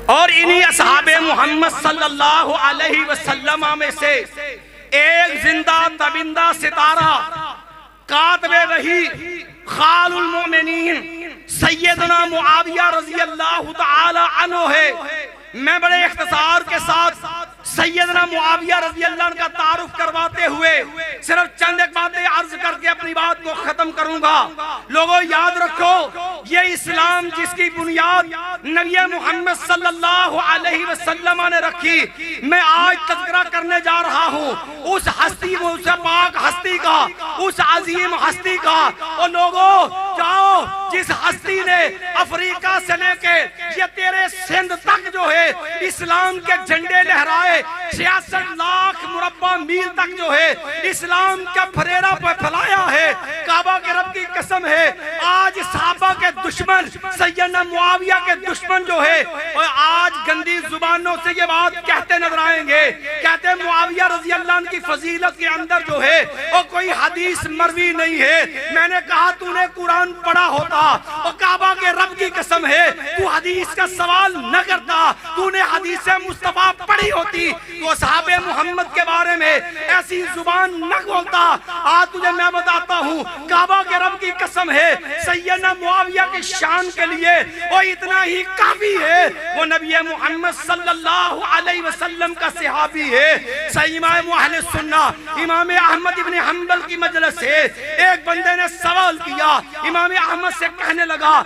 اور انہی اصحاب محمد صلی اللہ علیہ وسلم میں سے ایک زندہ تبندہ ستارہ کاتب وحی خال المؤمنین سیدنا معاویہ رضی اللہ تعالی عنہ ہے۔ میں بڑے اختصار کے ساتھ سیدنا معاویہ رضی اللہ عنہ کا تعارف کرواتے ہوئے صرف چند ایک باتیں عرض کر کے اپنی بات کو ختم کروں گا۔ لوگوں یاد رکھو، یہ اسلام جس کی بنیاد نبی محمد صلی اللہ علیہ وسلم نے رکھی، میں آج تذکرہ کرنے جا رہا ہوں اس ہستی، اس پاک ہستی کا، اس عظیم ہستی کا۔ اور لوگوں جاؤ، جس ہستی نے افریقہ سے لے کے یہ تیرے سندھ تک جو ہے اسلام کے جھنڈے لہرائے، 66 لاکھ مربع میل تک جو ہے اسلام کا پھریرا پھیلایا ہے، کعبہ کے رب کی قسم ہے آج صحابہ کے دشمن سیدنا معاویہ کے دشمن جو ہے اور آج گندی زبانوں سے یہ بات کہتے نظر آئیں گے، کہتے ہیں معاویہ رضی اللہ عنہ کی فضیلت کے اندر جو ہے اور کوئی حدیث مروی نہیں ہے۔ میں نے کہا تو نے قرآن پڑھا ہوتا اور کعبہ کے رب کی قسم ہے تو حدیث کا سوال نہ کرتا، تو نے حدیث مصطفیٰ پڑھی ہوتی تو صحابہ محمد کے بارے میں ایسی زبان نہ بولتا۔ آج تجھے میں بتاتا ہوں کعبہ کے رب کی قسم ہے سیدنا معاویہ کی شان کے لیے وہ اتنا ہی کافی ہے، وہ نبی محمد صلی اللہ علیہ وسلم کا صحابی ہے۔ صحیح امام اہل سنہ امام احمد ابن حنبل کی مجلس سے ایک بندے نے سوال کیا، امام احمد سے کہنے لگا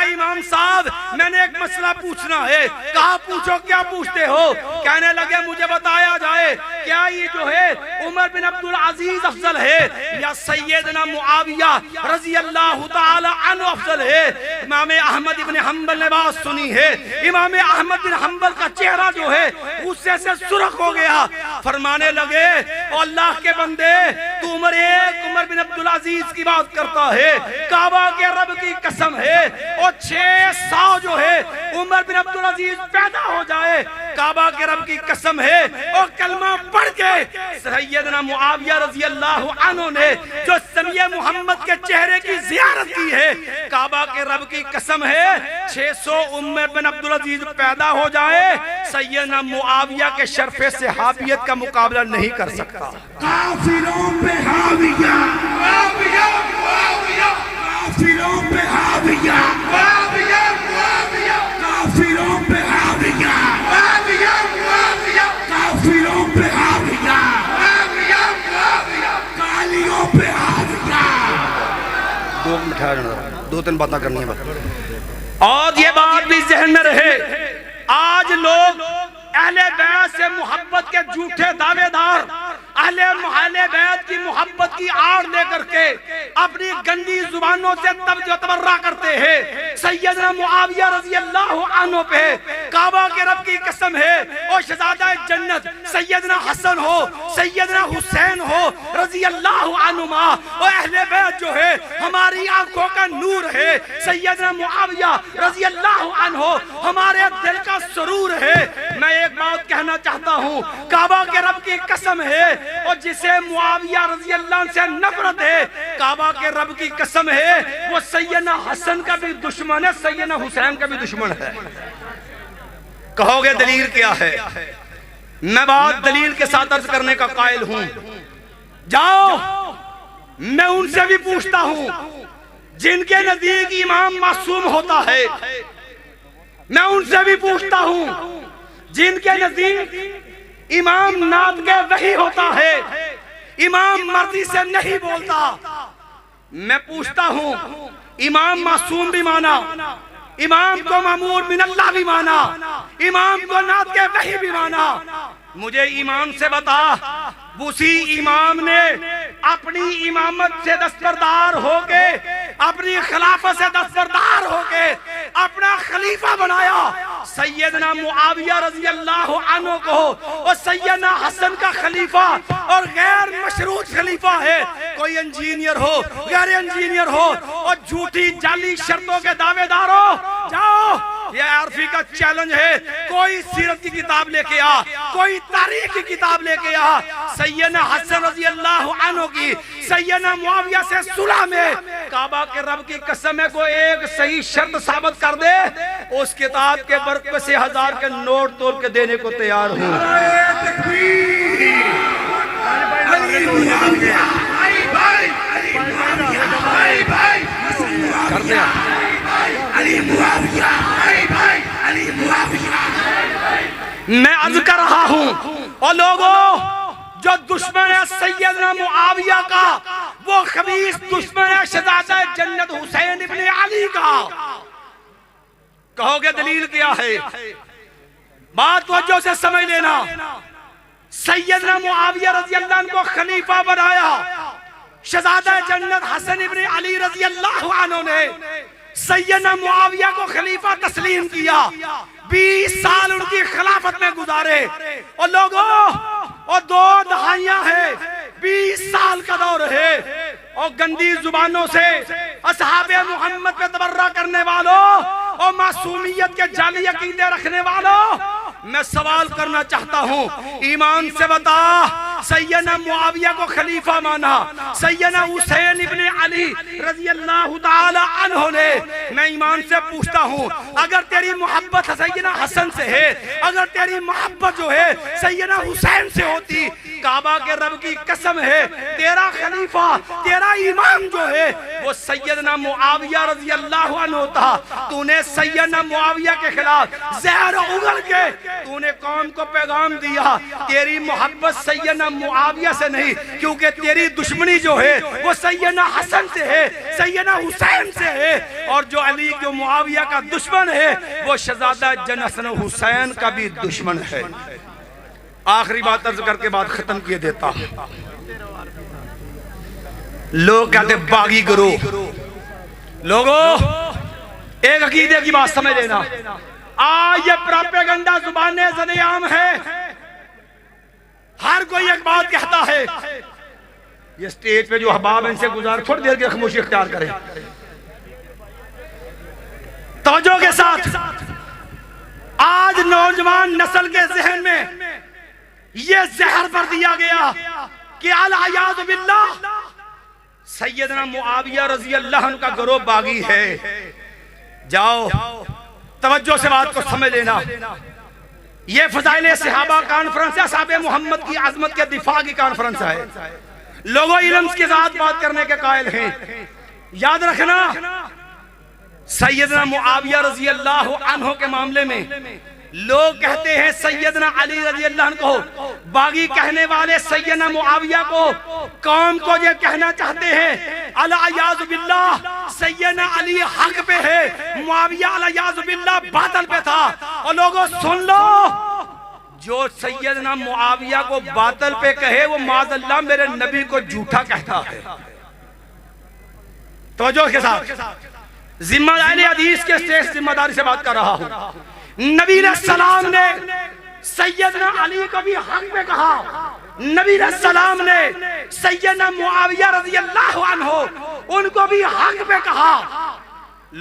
امام صاحب میں نے ایک مسئلہ پوچھنا ہے۔ کہا پوچھو، کیا پوچھتے ہو؟ کہنے لگے مجھے بتایا جائے کیا یہ جو ہے عمر بن عبدالعزیز افضل ہے یا سیدنا معاویہ رضی اللہ تعالی عنہ افضل ہے؟ امام احمد ابن حنبل نے بات سنی ہے، امام احمد بن حنبل کا چہرہ جو ہے غصے سے سرخ ہو گیا، فرمانے لگے او اللہ کے بندے تو عمر بن عبدالعزیز کی بات کرتا ہے، کعبہ کے رب کی قسم ہے اور 600 جو ہے عمر بن عبدالعزیز پیدا ہو جائے، کعبہ کے رب کی قسم ہے اور کلمہ پڑھ کے سیدنا معاویہ رضی اللہ عنہ نے جو سمیع محمد کے چہرے کی زیارت کی ہے، کعبہ کے رب کی قسم ہے 600 عمر بن عبدالعزیز پیدا ہو جائے، سیدنا معاویہ کے شرف صحابیت کا مقابلہ نہیں کر سکتا۔ کافروں پہ حاویہ، معاویہ معاویہ، کافروں پہ حاویہ، معاویہ معاویہ، کافروں پہ حاویہ، معاویہ معاویہ، کافروں پہ حاویہ، معاویہ معاویہ، کالیوں پہ حاویہ۔ دو تین باتیں کرنی ہیں اور یہ بات بھی ذہن میں رہے، آج لوگ اہل بیت سے محبت کے جھوٹے دعوے دار اہل بیت کی محبت کی آڑ لے کر کے اپنی گندی زبانوں سے تبرہ کرتے ہیں۔ سیدنا معاویہ رضی اللہ عنہ پہ کعبہ کے رب کی قسم ہے اور شہزادہ جنت سیدنا حسن ہو، سیدنا حسین ہو رضی اللہ عنہما، اور اہل بیت جو ہے ہماری آنکھوں کا نور ہے، سیدنا معاویہ رضی اللہ عنہ ہمارے دل کا سرور ہے۔ میں ایک بات کہنا چاہتا ہوں، کعبہ کے رب کی قسم ہے اور جسے معاویہ رضی اللہ عنہ سے نفرت ہے، کعبہ کے رب کی قسم ہے وہ سیدنا حسن کا بھی دشمن ہے، سیدنا حسین کا بھی دشمن ہے۔ کہو گے دلیل کیا ہے؟ میں بات دلیل کے ساتھ عرض کرنے کا قائل ہوں۔ جاؤ میں ان سے بھی پوچھتا ہوں جن کے نزدیک امام معصوم ہوتا ہے، میں ان سے بھی پوچھتا ہوں جن کے نزدیک امام ناطق وحی ہوتا ہے، امام مرضی سے نہیں بولتا، میں پوچھتا ہوں امام معصوم بھی مانا، امام کو مامور من اللہ بھی مانا، امام کو ناطق وحی بھی مانا، مجھے ایمان سے بتا اسی امام نے اپنی امامت سے دستبردار ہو کے، اپنی خلافت سے دستبردار ہو کے اپنا خلیفہ بنایا سیدنا معاویہ رضی اللہ عنہ کو، اور سیدنا حسن کا خلیفہ اور غیر مشروط خلیفہ ہے۔ کوئی انجینئر ہو، غیر انجینئر ہو اور جھوٹی جعلی شرطوں کے دعوے دار ہو، جاؤ یہ عرفی کا چیلنج ہے، کوئی سیرت کی کتاب لے کے آ، کوئی تاریخ کی کتاب لے کے آ، سیدنا حسن رضی اللہ عنہ کی سیدنا معاویہ سے صلح میں کعبہ کے رب کی قسم ہے کوئی ایک صحیح شرط ثابت کر دے، اس کتاب کے برکت سے 1000 کے نوٹ توڑ کے دینے کو تیار ہوں۔ میں عرض کر رہا ہوں اور لوگوں جو دشمن ہے سیدنا معاویہ کا، وہ خبیث دشمن ہے شہزادہ جنت حسین ابن علی کا۔ کہو گے دلیل کیا ہے؟ بات توجہ سے سمجھ لینا۔ سیدنا معاویہ رضی اللہ عنہ کو خلیفہ بنایا شہزادہ جنت حسن ابن علی رضی اللہ عنہ نے سیدنا معاویہ کو خلیفہ تسلیم کیا۔ 20 سال ان کی خلافت میں گزارے اور لوگوں اور 2 دہائیاں ہیں، 20 سال کا دور ہے، اور گندی زبانوں سے اصحاب محمد پہ تبرہ کرنے والوں اور معصومیت کے جعلی عقیدے رکھنے والوں، میں سوال کرنا چاہتا ہوں، ایمان سے بتا، سیدنا معاویہ کو خلیفہ مانا سیدنا حسین ابن علی رضی اللہ تعالی عنہ نے، میں ایمان سے پوچھتا ہوں، اگر تیری محبت سیدنا حسن سے ہے، اگر تیری محبت جو ہے سیدنا حسین سے ہوتی، کعبہ کے رب کی قسم ہے تیرا خلیفہ، تیرا امام جو ہے وہ سیدنا معاویہ رضی اللہ عنہ تھا۔ تو نے سیدنا معاویہ کے خلاف زہر اگل کے تو نے قوم کو پیغام دیا، تیری محبت سیدنا معاویہ سے نہیں، کیونکہ تیری دشمنی جو ہے وہ سیدنا حسن سے ہے، سیدنا حسین سے ہے، اور جو علی جو معاویہ کا دشمن ہے وہ شہزادہ جنت حسین کا بھی دشمن ہے۔ آخری بات عرض کر کے بات ختم کیے دیتا ہوں۔ لوگ کہتے باغی گروہ، لوگوں ایک عقیدے کی بات سمجھ لینا، آج یہ پراپیگنڈا زبانیں زد عام ہے، ہر کوئی ایک بات کہتا ہے۔ یہ سٹیج پہ جو احباب ان سے گزار تھوڑی دیر کی خاموشی اختیار کریں، توجہ کے ساتھ۔ آج نوجوان نسل کے ذہن میں یہ زہر بھر دیا گیا کہ العیاذ باللہ سیدنا معاویہ رضی اللہ عنہ کا گروہ باغی ہے۔ جاؤ توجہ سے بات کو سمجھ لینا، یہ فضائل صحابہ کانفرنس ہے، صحابہ محمد کی عظمت کے دفاع کی کانفرنس ہے۔ لوگوں علم کے ساتھ بات کرنے کے قائل ہیں۔ یاد رکھنا سیدنا معاویہ رضی اللہ عنہ کے معاملے میں لوگ کہتے ہیں سیدنا علی رضی اللہ عنہ کو باغی کہنے والے سیدنا معاویہ کو قوم کو یہ کہنا چاہتے ہیں العیاذ باللہ سیدنا علی حق پہ ہے، معاویہ العیاذ باللہ باطل پہ تھا۔ اور لوگوں سن لو، جو سیدنا معاویہ کو باطل پہ کہے وہ معاذ اللہ میرے نبی کو جھوٹا کہتا ہے۔ توجہ کے ساتھ ذمہ داری حدیث کے ذمہ داری سے بات کر رہا ہوں۔ نبی علیہ السلام نے سیدنا علی کو بھی حق میں کہا، نبی علیہ السلام نے سیدنا معاویہ رضی اللہ عنہ ان کو بھی حق میں کہا۔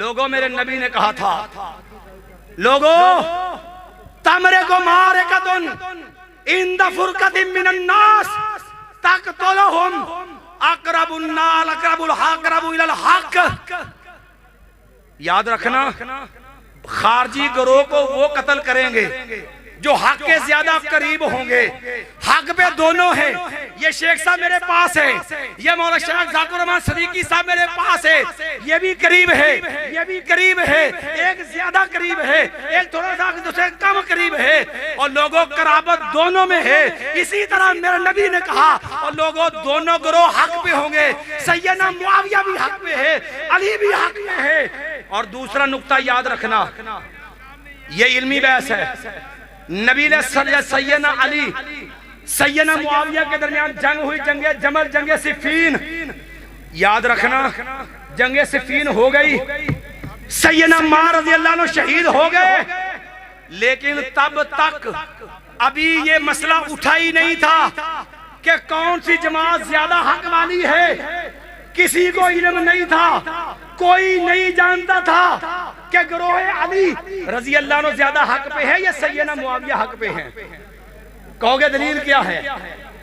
لوگوں میرے نبی نے کہا تھا، لوگوں تمرے کو مارکتن اند فرقت من الناس تقتلہم اقرب النال اقرب الحق الى الحق۔ یاد رکھنا خارجی گروہ کو وہ قتل کریں گے جو حق کے زیادہ قریب ہوں گے۔ حق پہ دونوں ہیں، یہ شیخ صاحب میرے پاس ہے، یہ مولا شیخ ذاکر الرحمن صدیقی صاحب میرے پاس ہے، یہ بھی قریب ہے، یہ بھی قریب ہے، ایک زیادہ قریب ہے، ایک تھوڑا سا دوسرے کم قریب ہے، اور لوگوں قرابت دونوں میں ہے۔ اسی طرح میرے نبی نے کہا اور لوگوں دونوں گروہ حق پہ ہوں گے، سیدنا معاویہ بھی حق پہ ہے، علی بھی حق پہ ہے۔ اور دوسرا نقطہ یاد رکھنا، یہ علمی بحث ہے، نبی علیہ سیدنا علی سیدنا معاویہ کے درمیان جنگ ہوئی، جنگ جمل، جنگ صفین۔ یاد رکھنا جنگ صفین ہو گئی، سیدنا عمار رضی اللہ عنہ شہید ہو گئے، لیکن تب تک ابھی یہ مسئلہ اٹھا ہی نہیں تھا کہ کون سی جماعت زیادہ حق والی ہے۔ کسی کو علم نہیں تھا، کوئی نہیں جانتا تھا کہ گروہ علی رضی اللہ عنہ زیادہ حق پہ ہے یا سیدنا معاویہ حق پہ ہیں۔ کہو گے دلیل کیا ہے؟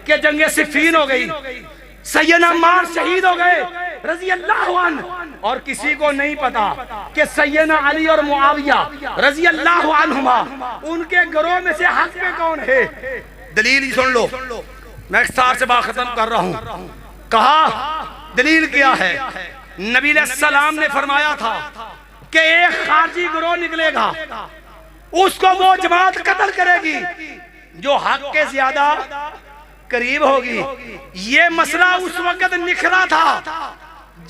کہ جنگ صفین ہو گئی، سیدنا عمار شہید ہو گئے رضی اللہ عنہ، اور کسی کو نہیں پتا کہ سیدنا علی اور معاویہ رضی اللہ عنہما ان کے گروہ میں سے حق پہ کون ہے؟ دلیل ہی سن لو، میں اختصار سے بات ختم کر رہا ہوں۔ کہا دلیل کیا ہے؟ نبی علیہ السلام نے فرمایا تھا کہ ایک خارجی گروہ نکلے گا، اس کو وہ جماعت قتل کرے گی جو حق کے زیادہ قریب ہوگی۔ یہ مسئلہ اس وقت نکھرا تھا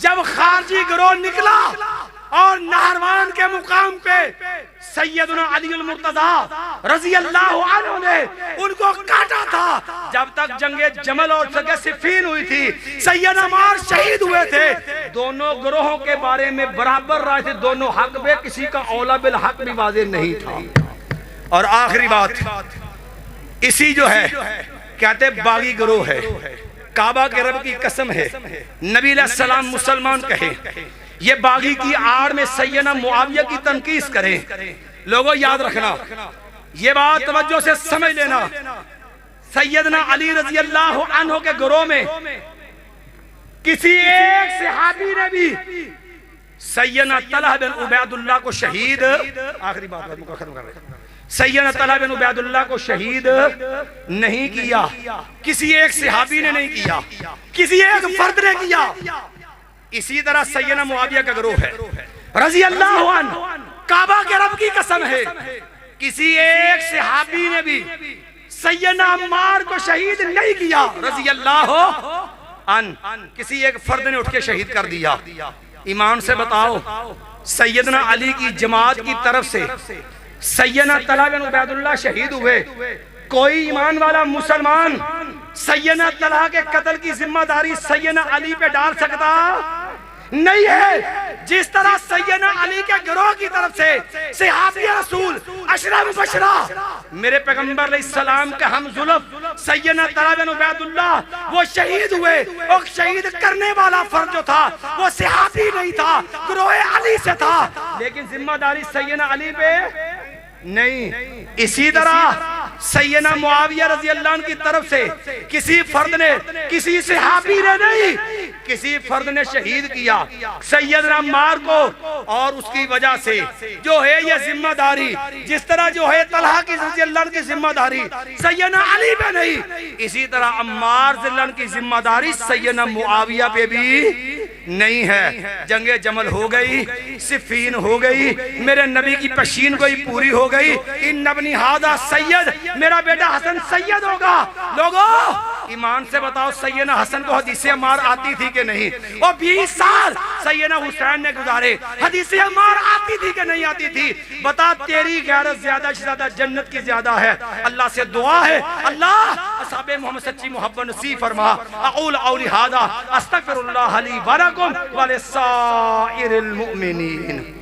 جب خارجی گروہ نکلا اور نہروان کے مقام پہ سیدنا علی المرتضی رضی اللہ عنہ نے ان کو کاٹا تھا۔ جب تک جنگ جمل اور جنگ صفین ہوئی تھی، سیدنا عمار شہید ہوئے تھے، دونوں گروہوں کے بارے میں برابر رائے تھے، دونوں حق میں، کسی کا اولا بالحق بھی واضح نہیں تھا۔ اور آخری بات، اسی جو ہے کہتے باغی گروہ ہے، کعبہ کے رب کی قسم ہے، نبی علیہ السلام مسلمان کہے، یہ باغی کی آڑ میں سیدنا معاویہ کی تنقیص کریں۔ لوگوں یاد رکھنا، یہ بات توجہ سے سمجھ لینا، سیدنا علی رضی اللہ عنہ کے گروہ میں کسی ایک صحابی نے بھی سیدنا طلحہ بن عبید اللہ کو شہید، آخری بات ختم کر رہے ہیں، سیدنا طلحہ بن عبید اللہ کو شہید نہیں کیا، کسی ایک صحابی نے نہیں کیا، کسی ایک فرد نے کیا۔ اسی طرح سیدنا معاویہ کا گروہ ہے رضی اللہ عنہ، کعبہ کے رب کی قسم ہے، کسی ایک صحابی نے بھی سیدنا عمار کو شہید نہیں کیا رضی اللہ عنہ، کسی ایک فرد نے اٹھ کے شہید کر دیا۔ ایمان سے بتاؤ، سیدنا علی کی جماعت کی طرف سے سیدنا طلحہ بن عبید اللہ شہید ہوئے، کوئی ایمان والا مسلمان سیدنا طلحہ کے قتل کی ذمہ داری سیدنا علی پہ ڈال سکتا نہیں ہے۔ جس طرح سیدنا علی کے گروہ کی طرف سے صحابی رسول عشرہ مبشرہ میرے پیغمبر علیہ السلام کا ہم ظلف سیدنا طلحہ بن عبید اللہ وہ شہید ہوئے، اور شہید کرنے والا فرد جو تھا وہ صحابی نہیں تھا، گروہ علی سے تھا، لیکن ذمہ داری سیدنا علی پہ نہیں۔ اسی طرح سیدنا معاویہ رضی اللہ عنہ کی طرف سے کسی فرد نے، کسی صحابی نے نہیں، کسی فرد نے شہید کیا سیدنا عمار کو، اور اس کی وجہ سے جو ہے یہ ذمہ داری جس طرح جو ہے طلحہ کی رضی اللہ عنہ کی ذمہ داری سیدنا علی پہ نہیں، اسی طرح عمار رضی اللہ عنہ کی ذمہ داری سیدنا معاویہ پہ بھی نہیں ہے۔ جنگ جمل ہو گئی، صفین ہو گئی، میرے نبی کی پشین گوئی پوری ہو گئی، ان ابنی ھذا سید، میرا بیٹا حسن سید ہوگا۔ لوگوں ایمان سے بتاؤ، سیدنا حسن کو حدیث عمار آتی تھی کہ نہیں؟ اور 20 سال سیدنا حسین نے گزارے، حدیث عمار آتی تھی کہ نہیں آتی تھی؟ بتا تیری غیرت زیادہ سے زیادہ جنت کی زیادہ ہے۔ اللہ سے دعا ہے، اللہ اصحاب محمد سچی محبت نصیب فرما۔ اقول قولی ھذا استغفر اللہ لی ولکم ولسائر المؤمنین۔